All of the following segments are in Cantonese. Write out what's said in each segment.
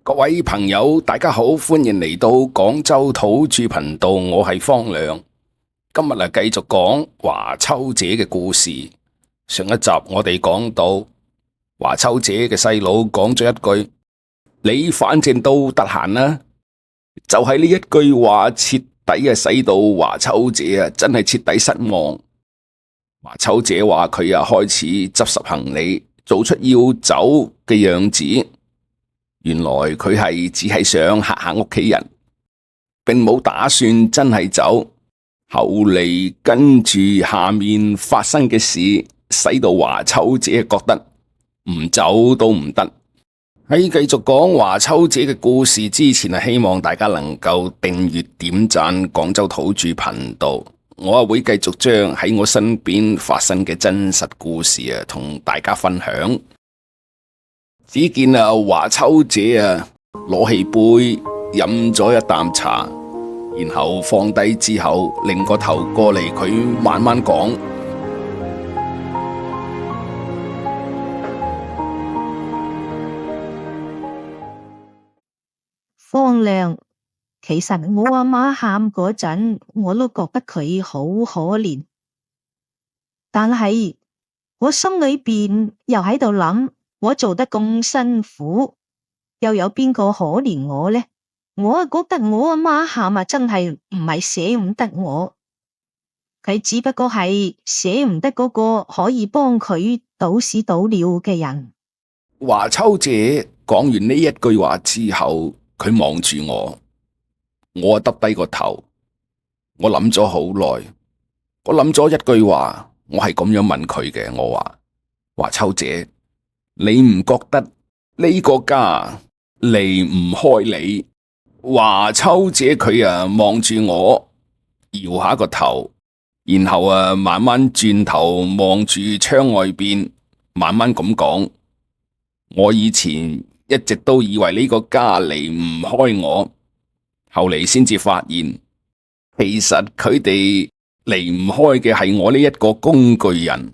各位朋友，大家好，歡迎嚟到廣州土著頻道，我係方亮。今日繼續講華秋姐嘅故事。上一集我哋講到華秋姐嘅細佬講咗一句：你反正都得閒啦。就係呢一句話徹底使到華秋姐真係徹底失望。華秋姐話佢開始執拾行李，做出要走嘅樣子。原來佢只係想嚇嚇屋企人，並冇打算真係走。後嚟跟住下面發生嘅事，使到華秋姐覺得唔走都唔得。喺繼續講華秋姐嘅故事之前，希望大家能夠訂閱點讚廣州土著頻道。我會繼續將喺我身邊發生嘅真實故事同大家分享。只見華秋姐攞起杯飲咗一啖茶，然後放低之後，擰個頭過嚟，佢慢慢講：方亮，其實我阿媽喊嗰陣，我都覺得佢好可憐，但係我心裏邊又喺度諗。我做得咁辛苦，又有邊個可憐我呢？我覺得我阿媽喊真係唔係捨唔得我，佢只不過係捨唔得嗰個可以幫佢倒屎倒尿嘅人。華秋姐講完呢一句話之後，佢望住我耷低個頭，我諗咗好耐，我諗咗一句話，我係咁樣問佢嘅，我話：華秋姐，你唔覺得呢個家離唔開你？華秋姐佢望住我，搖下個頭，然後慢慢轉頭望住窗外邊，慢慢咁講：我以前一直都以為呢個家離唔開我，後嚟先至發現，其實佢哋離唔開嘅係我呢一個工具人。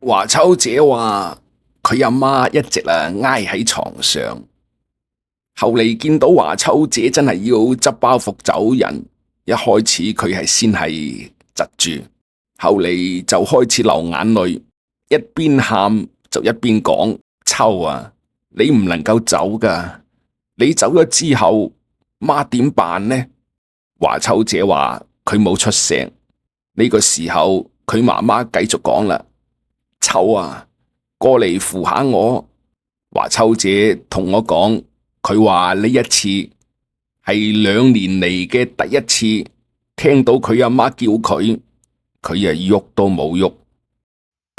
華秋姐話：佢阿媽一直挨喺床上，後嚟見到華秋姐真係要執包袱走人，一開始佢先係窒住，後嚟就開始流眼淚，一邊喊就一邊講：秋啊，你唔能夠走噶，你走咗之後，媽點辦呢？華秋姐話佢冇出聲。呢個時候佢媽媽繼續講啦：秋啊，過嚟扶下我。華秋姐同我講，佢話呢一次係2年嚟嘅第一次聽到佢阿媽叫佢，佢喐都冇喐。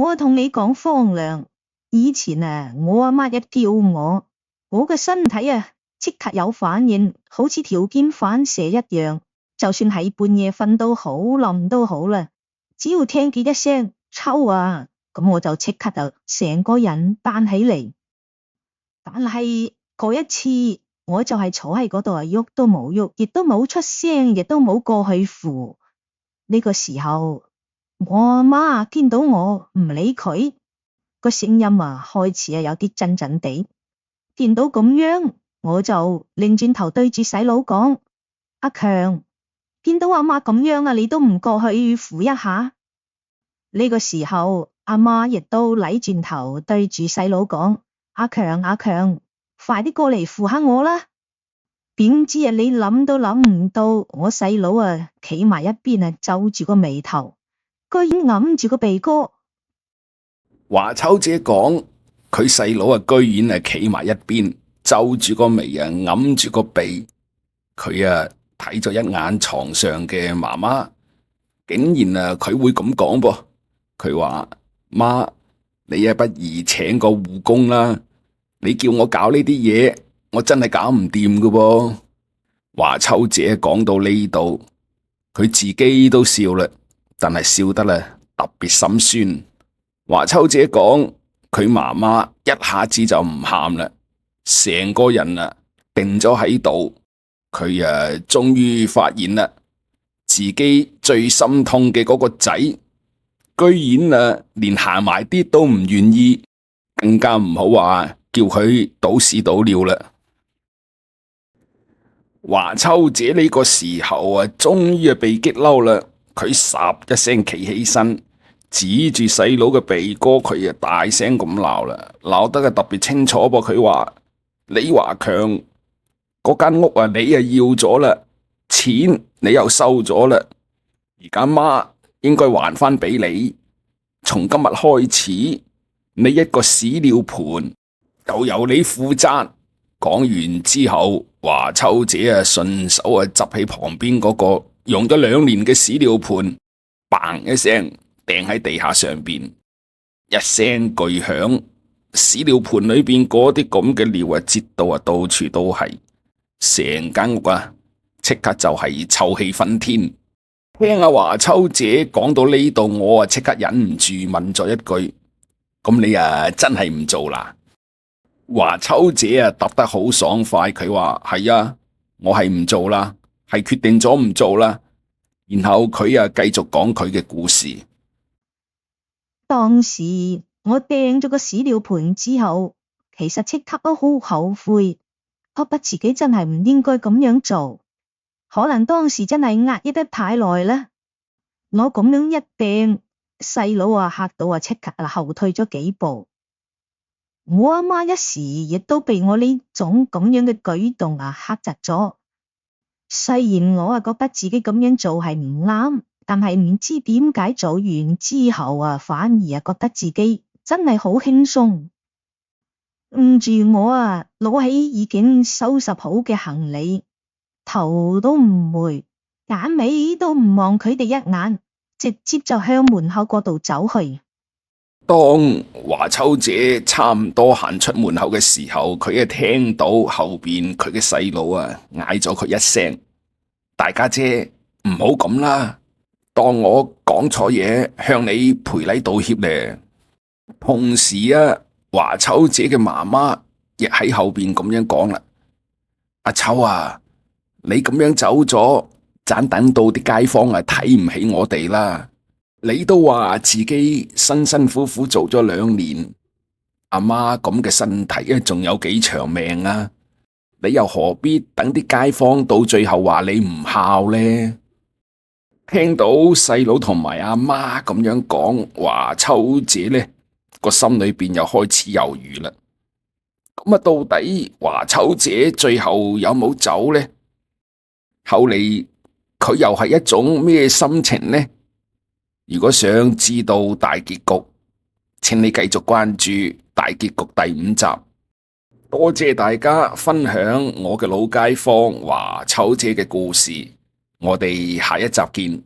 我同你講方亮，以前我阿媽一叫我嘅身體即刻有反應，好似條件反射一樣，就算喺半夜瞓到好冧都好啦，只要聽見一聲秋啊，咁我就即刻就成個人彈起嚟。但係嗰一次，我就係坐喺嗰度喐都冇喐，亦都冇出聲，亦都冇過去扶。呢個時候，我阿媽見到我唔理佢，個聲音開始有啲震震地。見到咁樣，我就擰轉頭對住細佬講：阿強，見到阿媽咁樣你都唔過去扶一下？呢個時候，阿媽亦都擰轉頭對住細佬講：阿強，快啲過嚟扶下我啦！點知你諗都諗唔到，我細佬企埋一邊皺住個眉頭，居然揞住個鼻哥。華秋姐講，佢細佬居然企埋一邊，皺住個眉揞住個鼻。佢睇咗一眼床上嘅媽媽，竟然佢會咁講噃。佢話：媽，你不如請個護工啦，你叫我搞呢啲嘢，我真係搞唔掂噶噃。華秋姐講到呢度，佢自己都笑啦，但係笑得特別心酸。華秋姐講，佢媽媽一下子就唔喊啦，成個人定咗喺度。佢終於發現啦，自己最心痛嘅嗰個仔，居然連行埋啲都唔願意，更加唔好話叫佢倒屎倒尿啦。華秋姐呢個時候啊，終於被激嬲啦，佢霎一聲企起身，指住細佬嘅鼻哥，佢啊大聲咁鬧啦，鬧得啊特別清楚噃。佢話：李華強，嗰間屋啊，你啊要咗啦，錢你又收咗啦，而家媽應該還翻俾你。從今日開始，你一個屎尿盆就由你負責。講完之後，華秋姐啊順手啊執起旁邊嗰個用咗2年嘅屎尿盆，嘭一聲掟喺地下上邊，一聲巨響，屎尿盆裏邊嗰啲咁嘅尿啊，擠到啊到處都係，成間屋啊即刻就係臭氣熏天。聽阿華秋姐講到呢度，我啊即刻忍唔住問咗一句：咁你啊真係唔做啦？華秋姐啊答得好爽快，佢話係啊，我係唔做啦，係決定咗唔做啦。然後佢啊繼續講佢嘅故事。當時我掟咗個屎尿盆之後，其實即刻都好後悔，覺得自己真係唔應該咁樣做。可能當時真係壓抑得太耐啦，我咁樣一掟，細佬啊嚇到啊即刻後退咗幾步。我阿媽一時亦都被我呢種咁樣嘅舉動嚇窒咗。雖然我覺得自己咁樣做係唔啱，但係唔知點解做完之後反而覺得自己真係好輕鬆。唔住我攞起已經收拾好嘅行李，頭都唔回，眼尾都唔望佢哋一眼，直接就向門口嗰度走去。當華秋姐差唔多行出門口嘅時候，佢啊聽到後邊佢嘅細佬啊嗌咗佢一聲：大家姐唔好咁啦，當我講錯嘢，向你賠禮道歉咧。同時啊，華秋姐嘅媽媽亦喺後邊咁樣講啦：阿秋啊，你咁樣走咗，盞等到啲街坊睇唔起我哋啦。你都話自己辛辛苦苦做咗2年，阿媽咁嘅身體仲有幾長命啊？你又何必等啲街坊到最後話你唔孝呢？聽到細佬同埋阿媽咁樣講，華秋姐呢個心裏邊又開始猶豫啦。咁到底華秋姐最後有冇走呢？後嚟佢又係一種咩心情呢？如果想知道大結局，請你繼續關注大結局第5集。多謝大家分享我嘅老街坊華秋姐嘅故事，我哋下一集見。